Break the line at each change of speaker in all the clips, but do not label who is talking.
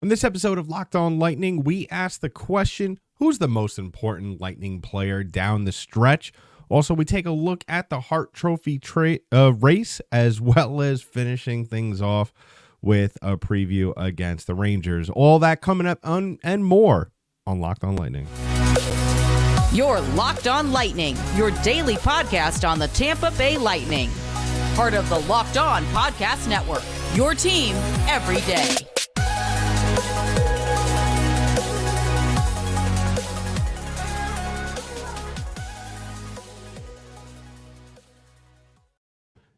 On this episode of Locked On Lightning, we ask the question, who's the most important Lightning player down the stretch? Also, we take a look at the Hart Trophy race, as well as finishing things off with a preview against the Rangers. All that coming up and more on Locked On Lightning.
You're Locked On Lightning, your daily podcast on the Tampa Bay Lightning. Part of the Locked On Podcast Network, your team every day.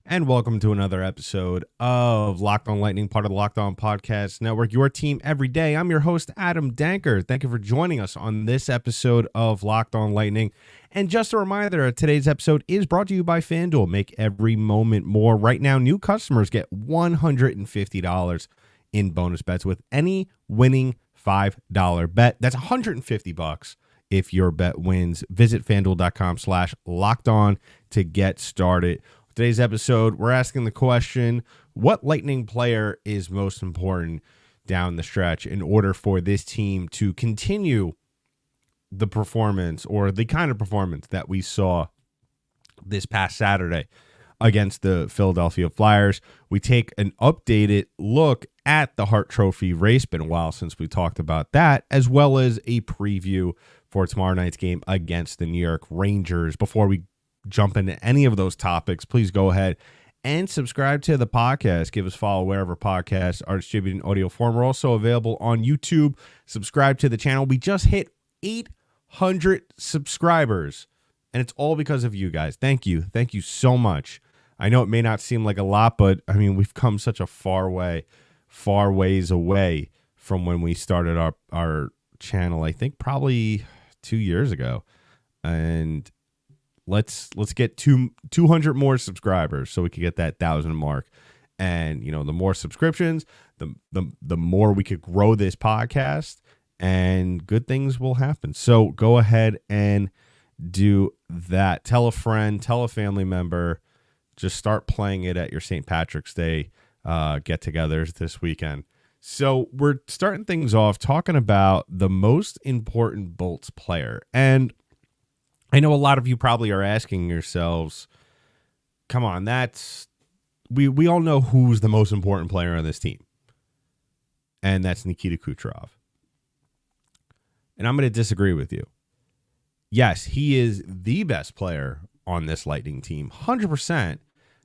And welcome to another episode of Locked On Lightning, part of the Locked On Podcast Network, your team every day. I'm your host, Adam Danker. Thank you for joining us on this episode of Locked On Lightning. And just a reminder, today's episode is brought to you by FanDuel. Make every moment more. Right now, new customers get $150 in bonus bets with any winning $5 bet. That's $150 if your bet wins. Visit FanDuel.com/lockedon to get started. Today's episode, we're asking the question, what Lightning player is most important down the stretch in order for this team to continue the performance or the kind of performance that we saw this past Saturday against the Philadelphia Flyers? We take an updated look at the Hart Trophy race. Been a while since we talked about that, as well as a preview for tomorrow night's game against the New York Rangers. Before we jump into any of those topics, please go ahead and subscribe to the podcast. Give us a follow wherever podcasts are distributed in audio form. We're also available on YouTube. Subscribe to the channel. We just hit 800 subscribers, and it's all because of you guys. Thank you. Thank you so much. I know it may not seem like a lot, but I mean, we've come such a far ways away from when we started our channel, I think probably 2 years ago. And let's get 200 more subscribers so we can get that 1,000 mark. And, you know, the more subscriptions, the more we could grow this podcast, and good things will happen. So go ahead and do that. Tell a friend, tell a family member, just start playing it at your St. Patrick's Day get-togethers this weekend. So we're starting things off talking about the most important Bolts player. And I know a lot of you probably are asking yourselves, come on, we all know who's the most important player on this team. And that's Nikita Kucherov. And I'm going to disagree with you. Yes, he is the best player on this Lightning team, 100%.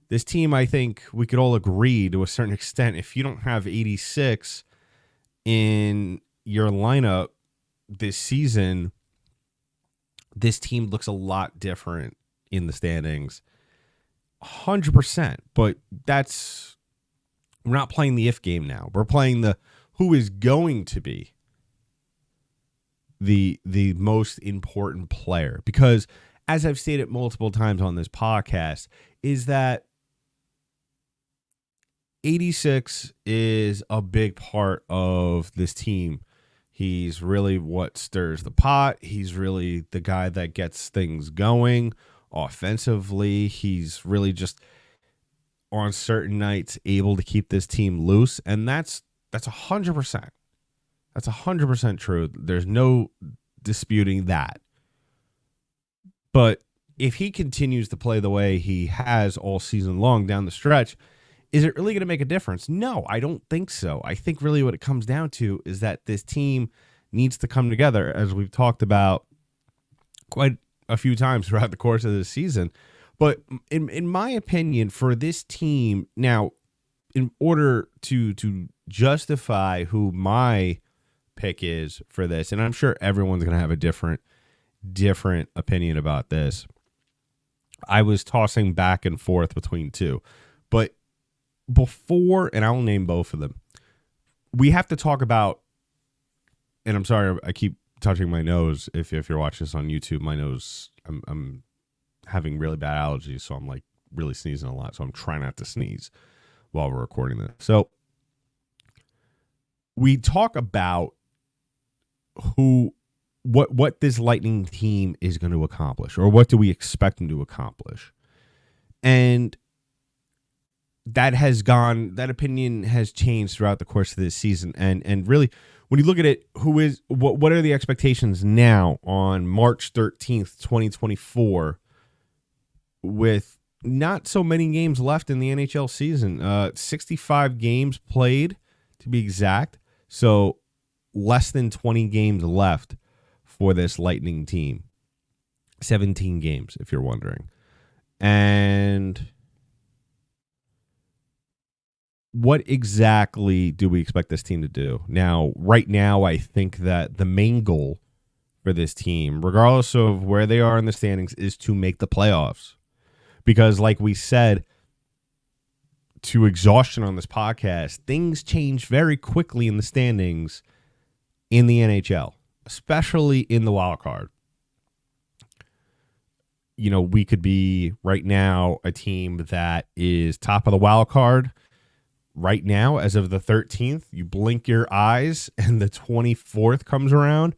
This team, I think we could all agree to a certain extent, if you don't have 86 in your lineup this season, this team looks a lot different in the standings. 100%. But we're not playing the if game now. We're playing the who is going to be the most important player. Because as I've stated multiple times on this podcast, is that 86 is a big part of this team. He's really what stirs the pot. He's really the guy that gets things going offensively. He's really just on certain nights able to keep this team loose. And that's 100%. That's 100% true. There's no disputing that. But if he continues to play the way he has all season long down the stretch, is it really going to make a difference? No, I don't think so. I think really what it comes down to is that this team needs to come together, as we've talked about quite a few times throughout the course of this season. But in my opinion, for this team, now, in order to justify who my pick is for this, and I'm sure everyone's going to have a different opinion about this, I was tossing back and forth between two. But before, and I'll name both of them, we have to talk about, and I'm sorry, I keep touching my nose. If you're watching this on YouTube, my nose, I'm having really bad allergies, so I'm like really sneezing a lot. So I'm trying not to sneeze while we're recording this. So we talk about what this Lightning team is going to accomplish, or what do we expect them to accomplish. And that opinion has changed throughout the course of this season. And really, when you look at it, what are the expectations now on March 13th, 2024, with not so many games left in the NHL season? 65 games played, to be exact. So less than 20 games left for this Lightning team. 17 games, if you're wondering. And what exactly do we expect this team to do? Now, right now, I think that the main goal for this team, regardless of where they are in the standings, is to make the playoffs. Because like we said, to exhaustion on this podcast, things change very quickly in the standings in the NHL, especially in the wild card. You know, we could be right now a team that is top of the wild card right now as of the 13th. You blink your eyes and the 24th comes around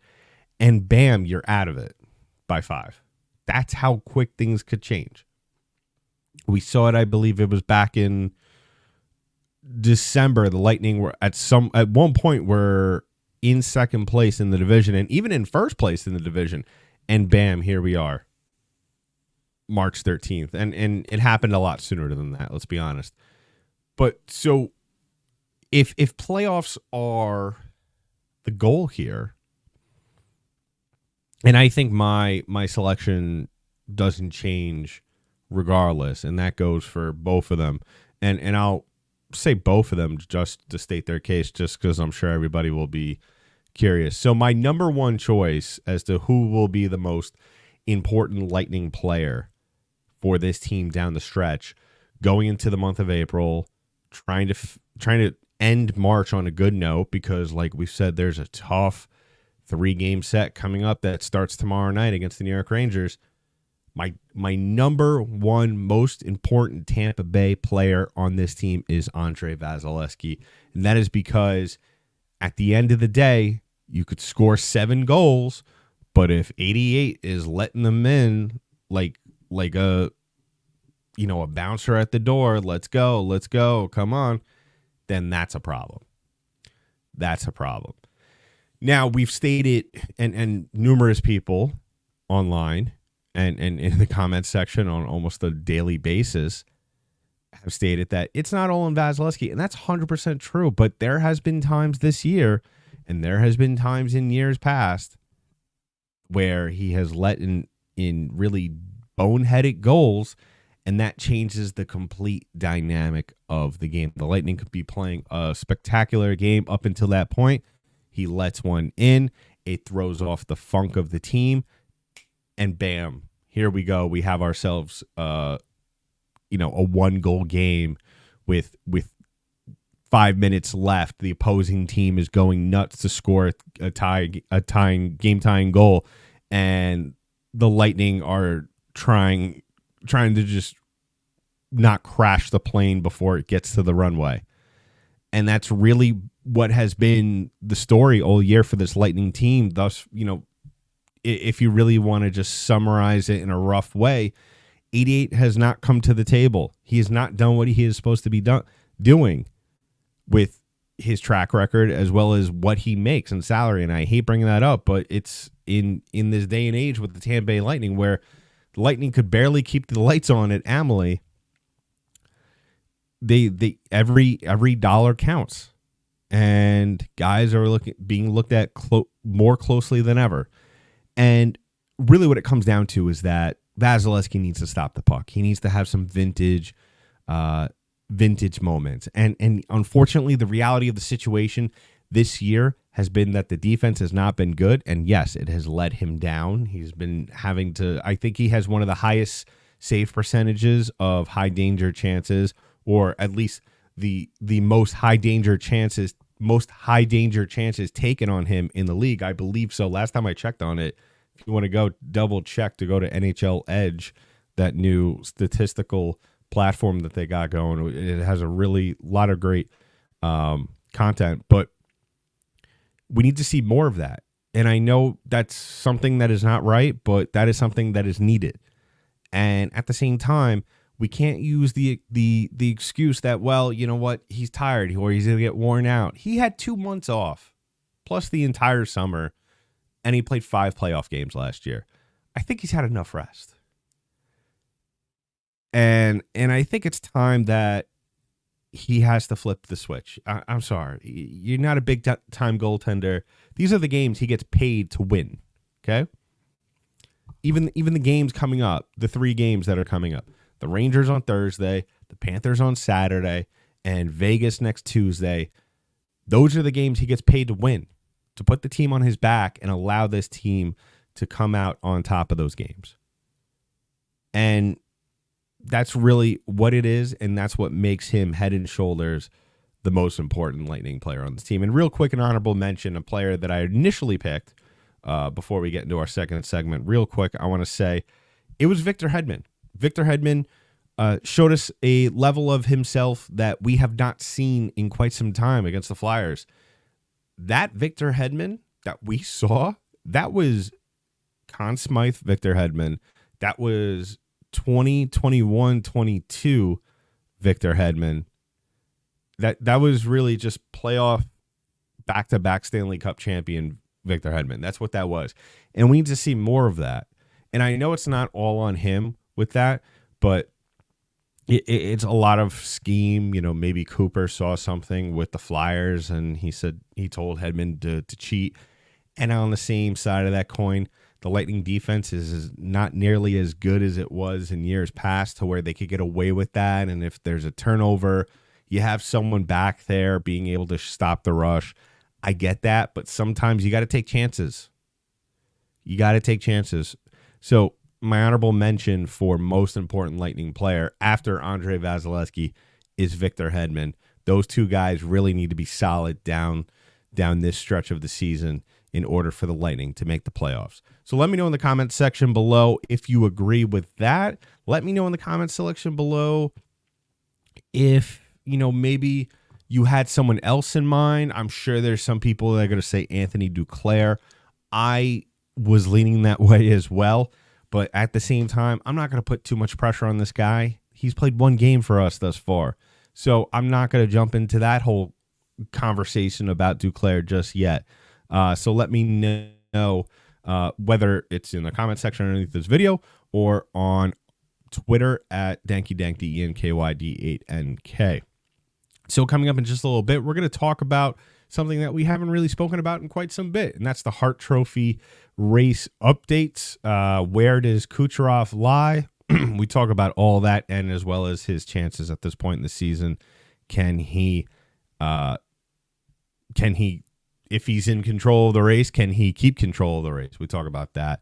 and bam, you're out of it by 5. That's how quick things could change. We saw it, I believe it was back in December. The Lightning were at one point were in second place in the division and even in first place in the division. And bam, here we are. March 13th. And it happened a lot sooner than that, let's be honest. But so if playoffs are the goal here, and I think my selection doesn't change regardless, and that goes for both of them. And I'll say both of them just to state their case, just because I'm sure everybody will be curious. So my number one choice as to who will be the most important Lightning player for this team down the stretch, going into the month of April, trying to end March on a good note, because like we said, there's a tough 3-game set coming up that starts tomorrow night against the New York Rangers. My number one most important Tampa Bay player on this team is Andrei Vasilevskiy. And that is because at the end of the day, you could score 7 goals, but if 88 is letting them in like a bouncer at the door, let's go, come on, then that's a problem. That's a problem. Now, we've stated, and numerous people online and in the comments section on almost a daily basis have stated that it's not all in Vasilevskiy, and that's 100% true, but there has been times this year, and there has been times in years past where he has let in really boneheaded goals, and that changes the complete dynamic of the game. The Lightning could be playing a spectacular game up until that point. He lets one in. It throws off the funk of the team. And bam, here we go. We have ourselves, a 1-goal game with 5 minutes left. The opposing team is going nuts to score a game-tying goal. And the Lightning are trying to just not crash the plane before it gets to the runway. And that's really what has been the story all year for this Lightning team. Thus, if you really want to just summarize it in a rough way, 88 has not come to the table. He has not done what he is supposed to be doing with his track record as well as what he makes in salary. And I hate bringing that up, but it's in this day and age with the Tampa Bay Lightning where the Lightning could barely keep the lights on at Amalie. They every dollar counts, and guys are being looked at more closely than ever. And really, what it comes down to is that Vasilevskiy needs to stop the puck. He needs to have some vintage moments. And unfortunately, the reality of the situation this year has been that the defense has not been good. And yes, it has let him down. He's been having to, I think he has one of the highest save percentages of high danger chances, or at least the most high danger chances taken on him in the league. I believe so. Last time I checked on it, if you want to go double check, to go to NHL Edge, that new statistical platform that they got going, it has a really lot of great content, but we need to see more of that. And I know that's something that is not right, but that is something that is needed. And at the same time, We can't use the excuse that, well, you know what, he's tired or he's going to get worn out. He had 2 months off, plus the entire summer, and he played 5 playoff games last year. I think he's had enough rest. And I think it's time that he has to flip the switch. I'm sorry. You're not a big-time goaltender. These are the games he gets paid to win, okay? Even the games coming up, the 3 games that are coming up. The Rangers on Thursday, the Panthers on Saturday, and Vegas next Tuesday. Those are the games he gets paid to win, to put the team on his back and allow this team to come out on top of those games. And that's really what it is, and that's what makes him head and shoulders the most important Lightning player on this team. And real quick, an honorable mention, a player that I initially picked before we get into our second segment. Real quick, I want to say it was Victor Hedman. Victor Hedman showed us a level of himself that we have not seen in quite some time against the Flyers. That Victor Hedman that we saw, that was Conn Smythe Victor Hedman. That was 2021-22 Victor Hedman. That was really just playoff back-to-back Stanley Cup champion Victor Hedman. That's what that was. And we need to see more of that. And I know it's not all on him with that, but it's a lot of scheme. You know, maybe Cooper saw something with the Flyers and he told Hedman to cheat. And on the same side of that coin, the Lightning defense is not nearly as good as it was in years past, to where they could get away with that. And if there's a turnover, you have someone back there being able to stop the rush. I get that, but sometimes you got to take chances. So my honorable mention for most important Lightning player after Andrei Vasilevsky is Victor Hedman. Those 2 guys really need to be solid down this stretch of the season in order for the Lightning to make the playoffs. So let me know in the comments section below if you agree with that. Let me know in the comments section below if, maybe you had someone else in mind. I'm sure there's some people that are going to say Anthony Duclair. I was leaning that way as well. But at the same time, I'm not going to put too much pressure on this guy. He's played 1 game for us thus far. So I'm not going to jump into that whole conversation about Duclair just yet. So let me know whether it's in the comment section underneath this video or on Twitter at DankyDank, DENKYD8NK. So coming up in just a little bit, we're going to talk about something that we haven't really spoken about in quite some bit, and that's the Hart Trophy race updates. Where does Kucherov lie? We talk about all that, and as well as his chances at this point in the season. Can he, if he's in control of the race, can he keep control of the race? We talk about that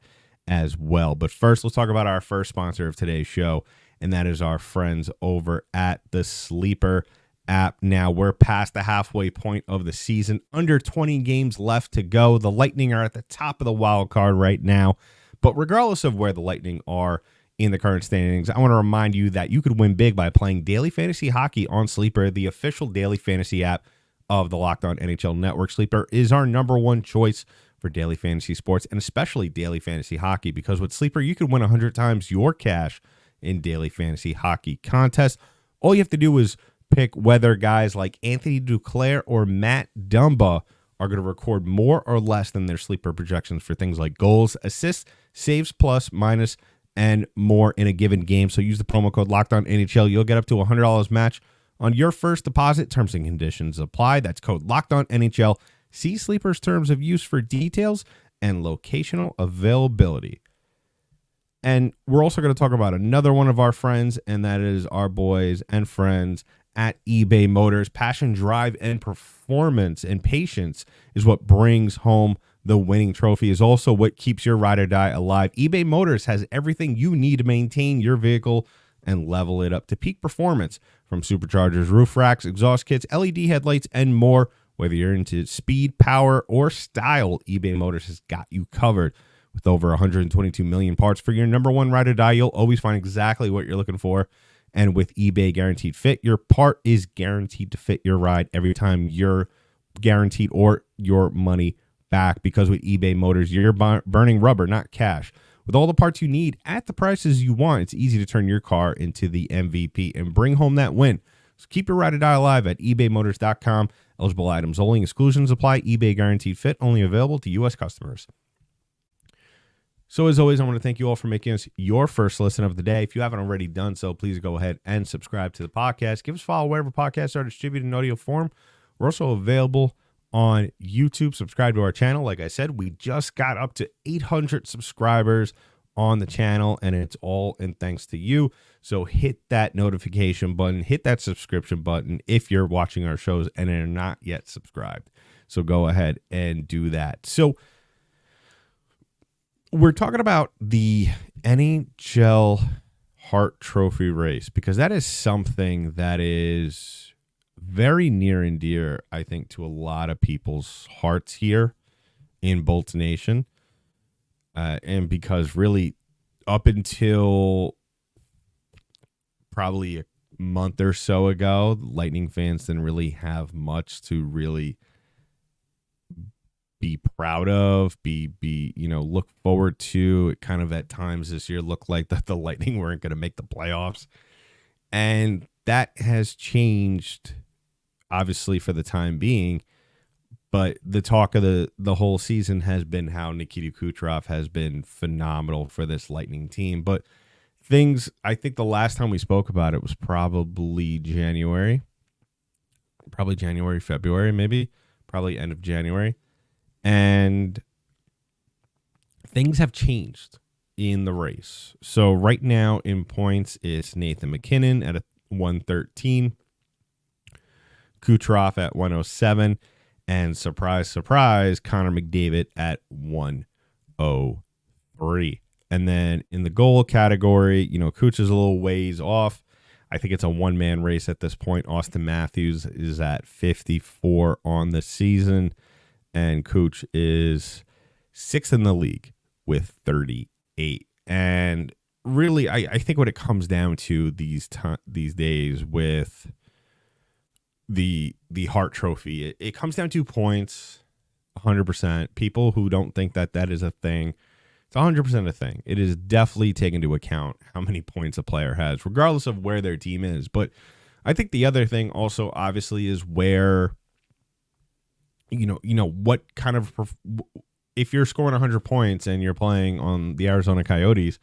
as well. But first, let's talk about our first sponsor of today's show, and that is our friends over at the Sleeper app. Now we're past the halfway point of the season, under 20 games left to go. The Lightning are at the top of the wild card right now, but regardless of where the Lightning are in the current standings, I want to remind you that you could win big by playing daily fantasy hockey on Sleeper, the official daily fantasy app of the Locked On NHL Network. Sleeper is our number 1 choice for daily fantasy sports, and especially daily fantasy hockey, because with Sleeper you could win 100 times your cash in daily fantasy hockey contests. All you have to do is pick whether guys like Anthony Duclair or Matt Dumba are going to record more or less than their Sleeper projections for things like goals, assists, saves, plus, minus, and more in a given game. So use the promo code LOCKEDONNHL. You'll get up to $100 match on your first deposit. Terms and conditions apply. That's code LOCKEDONNHL. See Sleeper's terms of use for details and locational availability. And we're also going to talk about another one of our friends, and that is our boys and friends at eBay Motors. Passion, drive, and performance and patience is what brings home the winning trophy, is also what keeps your ride or die alive. eBay Motors has everything you need to maintain your vehicle and level it up to peak performance, from superchargers, roof racks, exhaust kits, LED headlights, and more. Whether you're into speed, power, or style, eBay Motors has got you covered. With over 122 million parts for your number 1 ride or die, you'll always find exactly what you're looking for. And with eBay Guaranteed Fit, your part is guaranteed to fit your ride every time. You're guaranteed or your money back, because with eBay Motors, you're burning rubber, not cash. With all the parts you need at the prices you want, it's easy to turn your car into the MVP and bring home that win. So keep your ride or die alive at ebaymotors.com. Eligible items only. Exclusions apply. eBay guaranteed fit. Only available to U.S. customers. So as always, I want to thank you all for making us your first listen of the day. If you haven't already done so, please go ahead and subscribe to the podcast. Give us a follow wherever podcasts are distributed in audio form. We're also available on YouTube. Subscribe to our channel. Like I said, we just got up to 800 subscribers on the channel, and it's all in thanks to you. So hit that notification button, hit that subscription button if you're watching our shows and are not yet subscribed. So go ahead and do that. So we're talking about the NHL Hart Trophy race because that is something that is very near and dear, I think, to a lot of people's hearts here in Bolts Nation. And because really up until probably a month or so ago, Lightning fans didn't really have much to really be proud of, look forward to. It kind of at times this year looked like that the Lightning weren't going to make the playoffs. And that has changed, obviously, for the time being. But the talk of the whole season has been how Nikita Kucherov has been phenomenal for this Lightning team. But I think the last time we spoke about it was probably February, maybe, probably end of January. And things have changed in the race. So right now in points, it's Nathan Mackinnon at 113, Kucherov at 107, and surprise, surprise, Connor McDavid at 103. And then in the goal category, Kuch is a little ways off. I think it's a one-man race at this point. Austin Matthews is at 54 on the season, and Kuch is 6th in the league with 38. And really, I think what it comes down to these days with the Hart Trophy, it comes down to points, 100%. People who don't think that is a thing, it's 100% a thing. It is definitely taken into account how many points a player has, regardless of where their team is. But I think the other thing also, obviously, is where, what kind of, if you're scoring 100 points and you're playing on the Arizona Coyotes,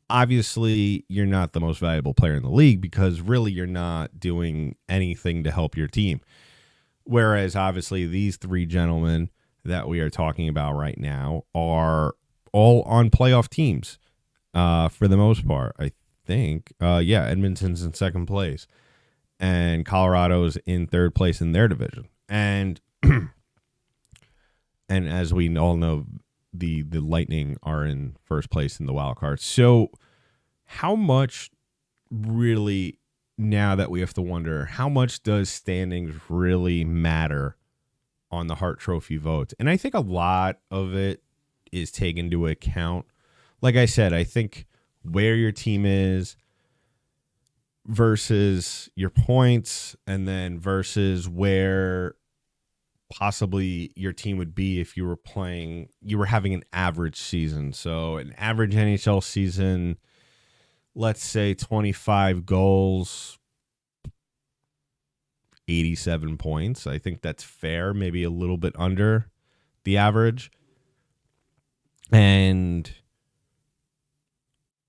obviously you're not the most valuable player in the league because really you're not doing anything to help your team. Whereas obviously these three gentlemen that we are talking about right now are all on playoff teams for the most part, I think. Edmonton's in second place and Colorado's in third place in their division. And and as we all know, the Lightning are in first place in the wild card. So how much really, now that we have to wonder, how much does standings really matter on the Hart Trophy votes? And I think a lot of it is taken into account. Like I said, I think where your team is versus your points, and then versus where possibly your team would be if you were having an average season. So an average NHL season, let's say 25 goals, 87 points. I think that's fair, maybe a little bit under the average. And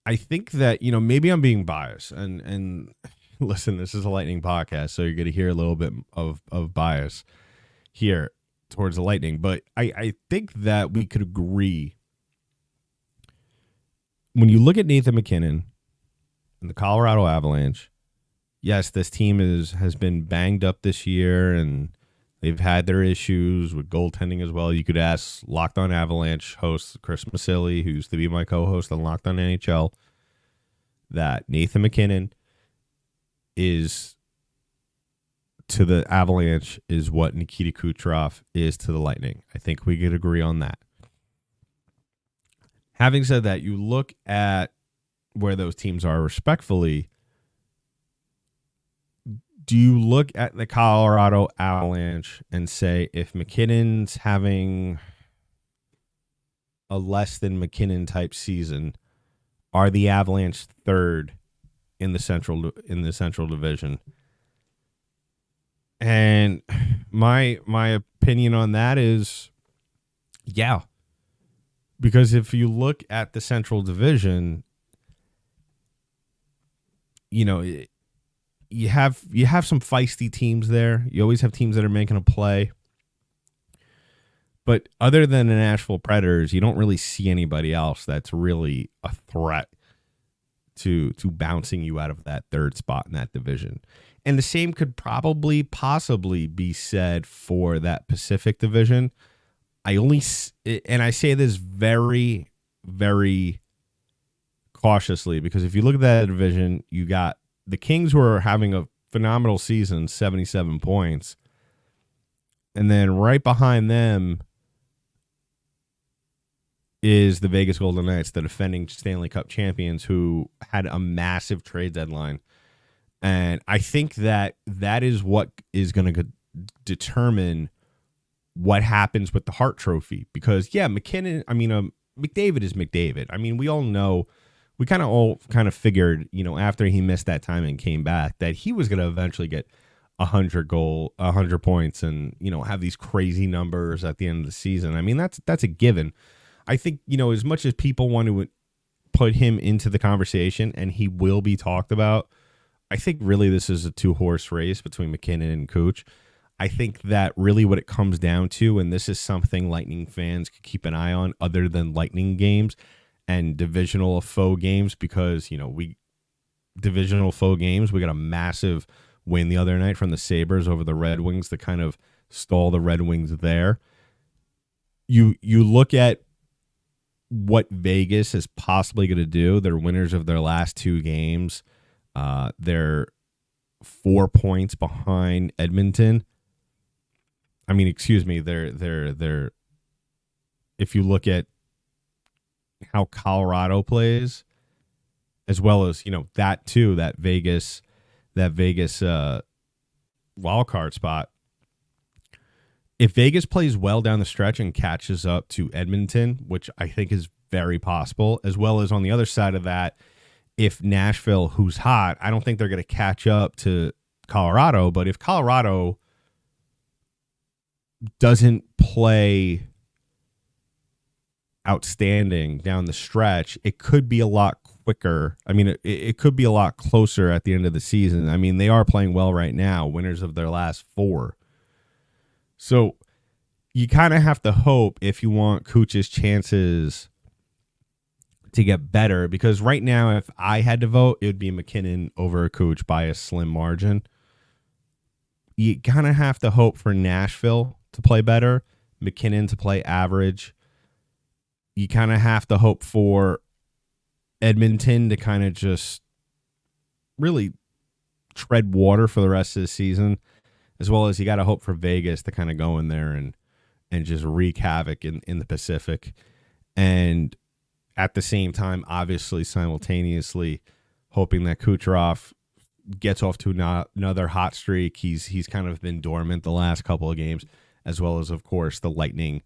I think that, maybe I'm being biased, and listen, this is a Lightning podcast, so you're going to hear a little bit of bias here towards the Lightning. But I think that we could agree, when you look at Nathan MacKinnon and the Colorado Avalanche, yes, this team has been banged up this year, and they've had their issues with goaltending as well. You could ask Locked On Avalanche host Chris Masilli, who used to be my co-host on Locked On NHL, that Nathan MacKinnon is to the Avalanche is what Nikita Kucherov is to the Lightning. I think we could agree on that. Having said that, you look at where those teams are respectfully. Do you look at the Colorado Avalanche and say, if McKinnon's having a less than Mackinnon type season, are the Avalanche third in the Central Division? And my opinion on that is, yeah, because if you look at the Central Division, you know, you have some feisty teams there. You always have teams that are making a play. But other than the Nashville Predators, you don't really see anybody else that's really a threat to bouncing you out of that third spot in that division. And the same could possibly be said for that Pacific Division. And I say this very, very cautiously, because if you look at that division, you got the Kings, who are having a phenomenal season, 77 points. And then right behind them is the Vegas Golden Knights, the defending Stanley Cup champions, who had a massive trade deadline. And I think that is what is going to determine what happens with the Hart Trophy. Because, yeah, McKinnon, McDavid is McDavid. I mean, we all know, we kind of figured, after he missed that time and came back, that he was going to eventually get 100 points and, have these crazy numbers at the end of the season. I mean, that's a given. I think, as much as people want to put him into the conversation, and he will be talked about, I think really this is a two-horse race between McKinnon and Kuch. I think that really what it comes down to, and this is something Lightning fans could keep an eye on other than Lightning games and divisional foe games, because, divisional foe games, we got a massive win the other night from the Sabres over the Red Wings to kind of stall the Red Wings there. You look at what Vegas is possibly going to do. They're winners of their last two games. They're 4 points behind Edmonton. They're if you look at how Colorado plays, as well as, that Vegas wild card spot. If Vegas plays well down the stretch and catches up to Edmonton, which I think is very possible, as well as on the other side of that, if Nashville, who's hot, I don't think they're going to catch up to Colorado, but if Colorado doesn't play outstanding down the stretch, it could be a lot quicker. It could be a lot closer at the end of the season. They are playing well right now, winners of their last 4. So you kind of have to hope, if you want Kuch's chances to get better, because right now, if I had to vote, it would be McKinnon over Kuch by a slim margin. You kind of have to hope for Nashville to play better, McKinnon to play average. You kind of have to hope for Edmonton to kind of just really tread water for the rest of the season, as well as you got to hope for Vegas to kind of go in there and just wreak havoc in the Pacific. And at the same time, obviously, simultaneously, hoping that Kucherov gets off to another hot streak. He's kind of been dormant the last couple of games, as well as, of course, the Lightning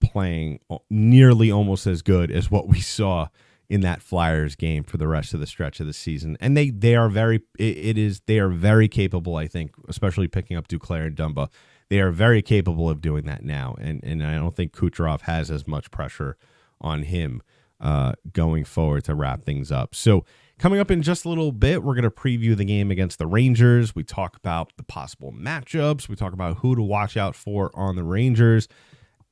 playing nearly almost as good as what we saw in that Flyers game for the rest of the stretch of the season. And they are very capable, I think, especially picking up Duclair and Dumba. They are very capable of doing that now. And I don't think Kucherov has as much pressure on him going forward to wrap things up. So coming up in just a little bit, we're going to preview the game against the Rangers. We talk about the possible matchups. We talk about who to watch out for on the Rangers.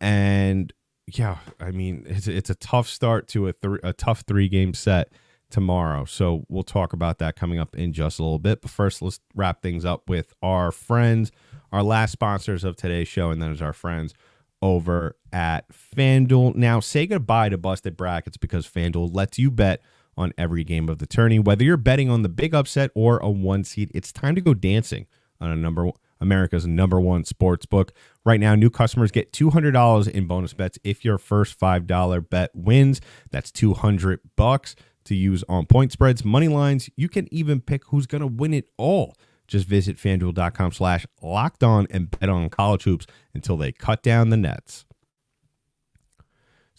And yeah, it's a tough start to a tough 3-game set tomorrow. So we'll talk about that coming up in just a little bit. But first, let's wrap things up with our friends, our last sponsors of today's show, and that is our friends over at FanDuel. Now, say goodbye to busted brackets, because FanDuel lets you bet on every game of the tourney. Whether you're betting on the big upset or a 1 seed, it's time to go dancing on America's number one sportsbook. Right now, new customers get $200 in bonus bets if your first $5 bet wins. That's $200 to use on point spreads, money lines. You can even pick who's going to win it all. Just visit FanDuel.com/lockedon and bet on college hoops until they cut down the nets.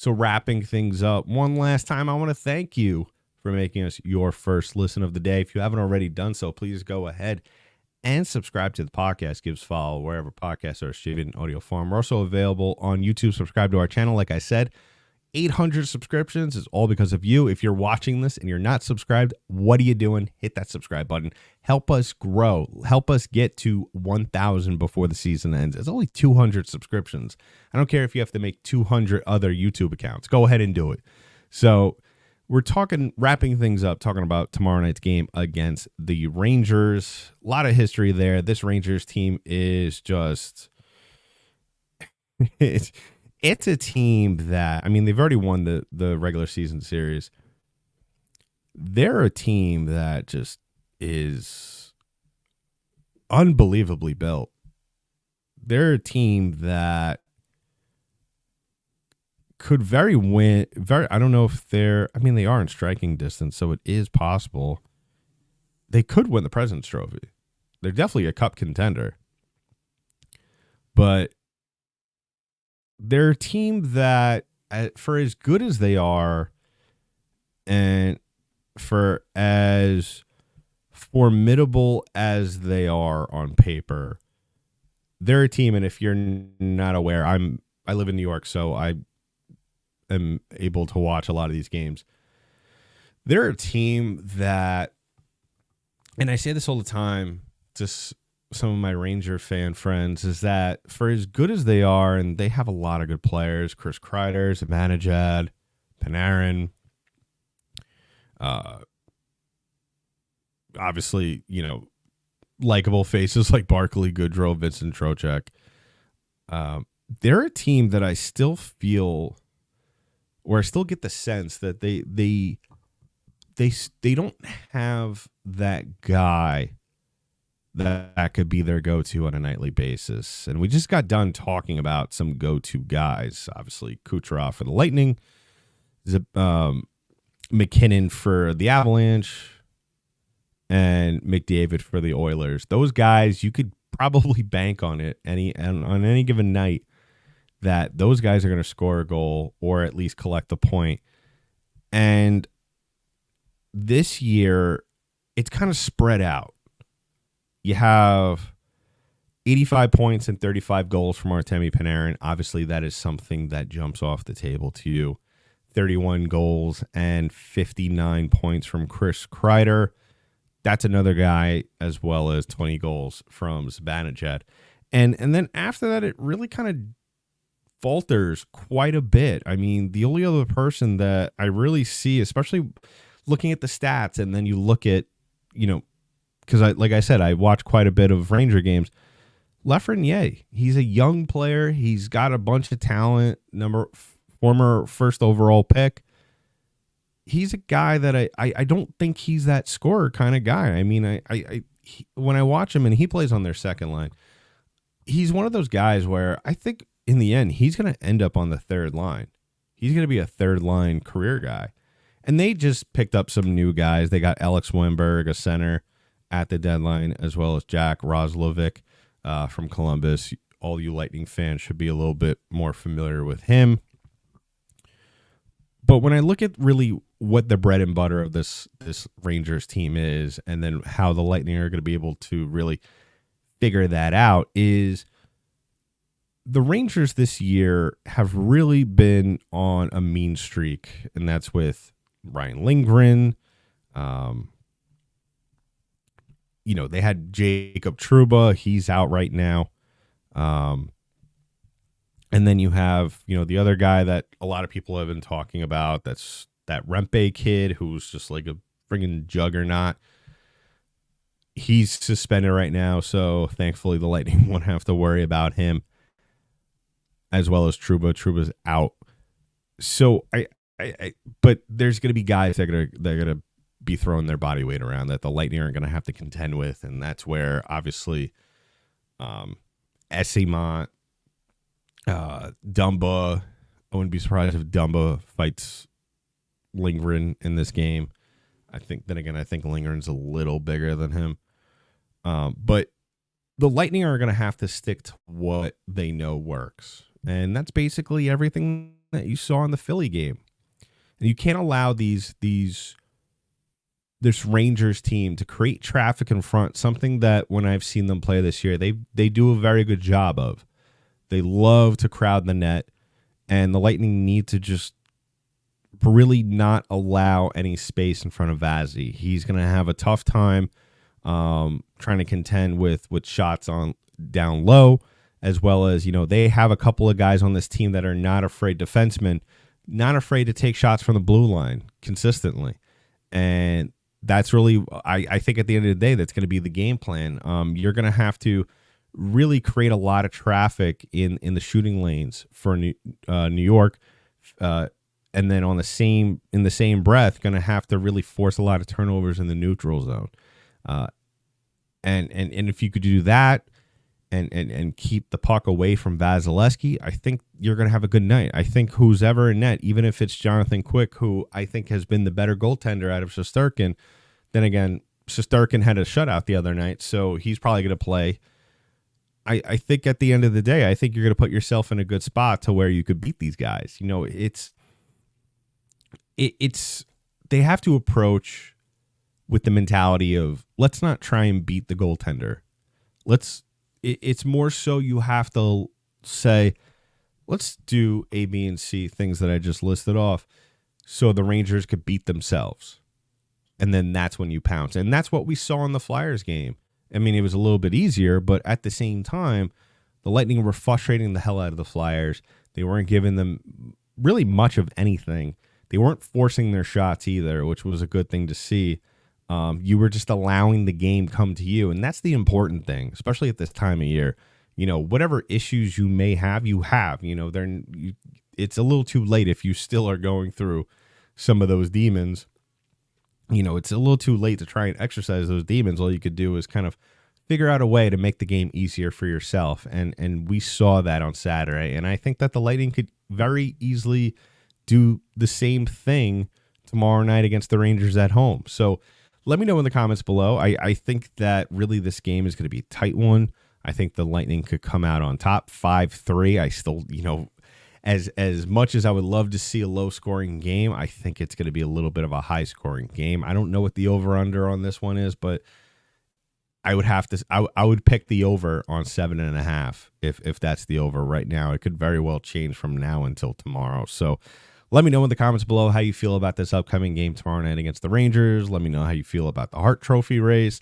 So wrapping things up, one last time, I want to thank you for making us your first listen of the day. If you haven't already done so, please go ahead and subscribe to the podcast. Give us a follow wherever podcasts are distributed in audio form. We're also available on YouTube. Subscribe to our channel. Like I said, 800 subscriptions is all because of you. If you're watching this and you're not subscribed, what are you doing? Hit that subscribe button. Help us grow. Help us get to 1,000 before the season ends. It's only 200 subscriptions. I don't care if you have to make 200 other YouTube accounts. Go ahead and do it. So we're wrapping things up, talking about tomorrow night's game against the Rangers. A lot of history there. This Rangers team is just it's a team that, I mean, they've already won the regular season series. They're a team that just is unbelievably built. They're a team that could I don't know if they are in striking distance, so it is possible. They could win the President's Trophy. They're definitely a cup contender. But they're a team that, for as good as they are, and for as formidable as they are on paper, they're a team, and if you're not aware, I live in New York, so I am able to watch a lot of these games. They're a team that, and I say this all the time to some of my Ranger fan friends, is that for as good as they are, and they have a lot of good players, Chris Kreider, Zibanejad, Panarin, obviously, likable faces like Barkley, Goodrow, Vincent Trocheck. They're a team that I still feel, or I still get the sense that they don't have that guy that could be their go-to on a nightly basis. And we just got done talking about some go-to guys. Obviously, Kucherov for the Lightning, Mackinnon for the Avalanche, and McDavid for the Oilers. Those guys, you could probably bank on it on any given night that those guys are going to score a goal or at least collect a point. And this year, it's kind of spread out. You have 85 points and 35 goals from Artemi Panarin. Obviously, that is something that jumps off the table to you. 31 goals and 59 points from Chris Kreider. That's another guy, as well as 20 goals from Zibanejad. And then after that, it really kind of falters quite a bit. I mean, the only other person that I really see, especially looking at the stats, and then you look at, because like I said, I watch quite a bit of Ranger games. Lafreniere, he's a young player. He's got a bunch of talent. Former first overall pick. He's a guy that I don't think he's that scorer kind of guy. I mean, when I watch him and he plays on their second line, he's one of those guys where I think in the end he's going to end up on the third line. He's going to be a third line career guy. And they just picked up some new guys. They got Alex Wimberg, a center, at the deadline, as well as Jack Roslovic from Columbus. All you Lightning fans should be a little bit more familiar with him. But when I look at really what the bread and butter of this Rangers team is, and then how the Lightning are going to be able to really figure that out, is the Rangers this year have really been on a mean streak, and that's with Ryan Lindgren. They had Jacob Trouba. He's out right now. And then you have, the other guy that a lot of people have been talking about. That's that Rempe kid who's just like a friggin' juggernaut. He's suspended right now, so thankfully the Lightning won't have to worry about him, as well as Trouba. Trouba's out. So but there's going to be guys that are going to be throwing their body weight around that the Lightning aren't going to have to contend with, and that's where obviously Esimont, Dumba. I wouldn't be surprised if Dumba fights Lindgren in this game. I think Lindgren's a little bigger than him. But the Lightning are going to have to stick to what they know works. And that's basically everything that you saw in the Philly game. And you can't allow this Rangers team to create traffic in front, something that when I've seen them play this year, they do a very good job of. They love to crowd the net, and the Lightning need to just really not allow any space in front of Vazzy. He's going to have a tough time trying to contend with shots on down low, as well as, they have a couple of guys on this team that are not afraid, defensemen, not afraid to take shots from the blue line consistently. And that's really, I think at the end of the day, that's going to be the game plan. You're going to have to really create a lot of traffic in the shooting lanes for New York, and then in the same breath, going to have to really force a lot of turnovers in the neutral zone. And if you could do that and keep the puck away from Vasilevsky, I think you're going to have a good night. I think who's ever in net, even if it's Jonathan Quick, who I think has been the better goaltender out of Shesterkin, then again, Shesterkin had a shutout the other night, so he's probably going to play. I think at the end of the day, I think you're going to put yourself in a good spot to where you could beat these guys. It's they have to approach with the mentality of, let's not try and beat the goaltender. It's more so you have to say, let's do A, B, and C things that I just listed off so the Rangers could beat themselves. And then that's when you pounce. And that's what we saw in the Flyers game. I mean, it was a little bit easier, but at the same time, the Lightning were frustrating the hell out of the Flyers. They weren't giving them really much of anything. They weren't forcing their shots either, which was a good thing to see. You were just allowing the game come to you, and that's the important thing, especially at this time of year. Whatever issues you may have, you have. It's a little too late if you still are going through some of those demons. It's a little too late to try and exercise those demons. All you could do is kind of figure out a way to make the game easier for yourself. And we saw that on Saturday. And I think that the Lightning could very easily do the same thing tomorrow night against the Rangers at home. So let me know in the comments below. I think that really this game is going to be a tight one. I think the Lightning could come out on top 5-3. I still, as much as I would love to see a low-scoring game, I think it's going to be a little bit of a high-scoring game. I don't know what the over-under on this one is, but I would pick the over on 7.5 if that's the over right now. It could very well change from now until tomorrow. So let me know in the comments below how you feel about this upcoming game tomorrow night against the Rangers. Let me know how you feel about the Hart Trophy race.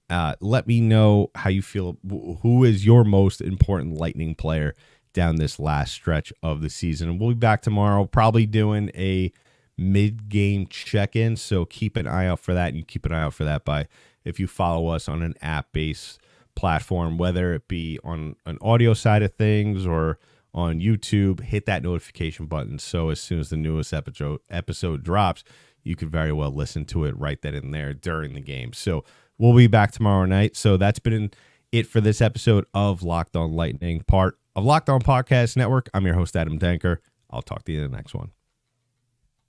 Let me know how you feel. Who is your most important Lightning player down this last stretch of the season? And we'll be back tomorrow, probably doing a mid-game check-in, so keep an eye out for that. And you keep an eye out for that if you follow us on an app-based platform, whether it be on an audio side of things or on YouTube, hit that notification button so as soon as the newest episode drops, you could very well listen to it right then and there during the game. So we'll be back tomorrow night. So that's been it for this episode of Locked On Lightning, part of Locked On Podcast Network. I'm your host, Adam Danker. I'll talk to you in the next one.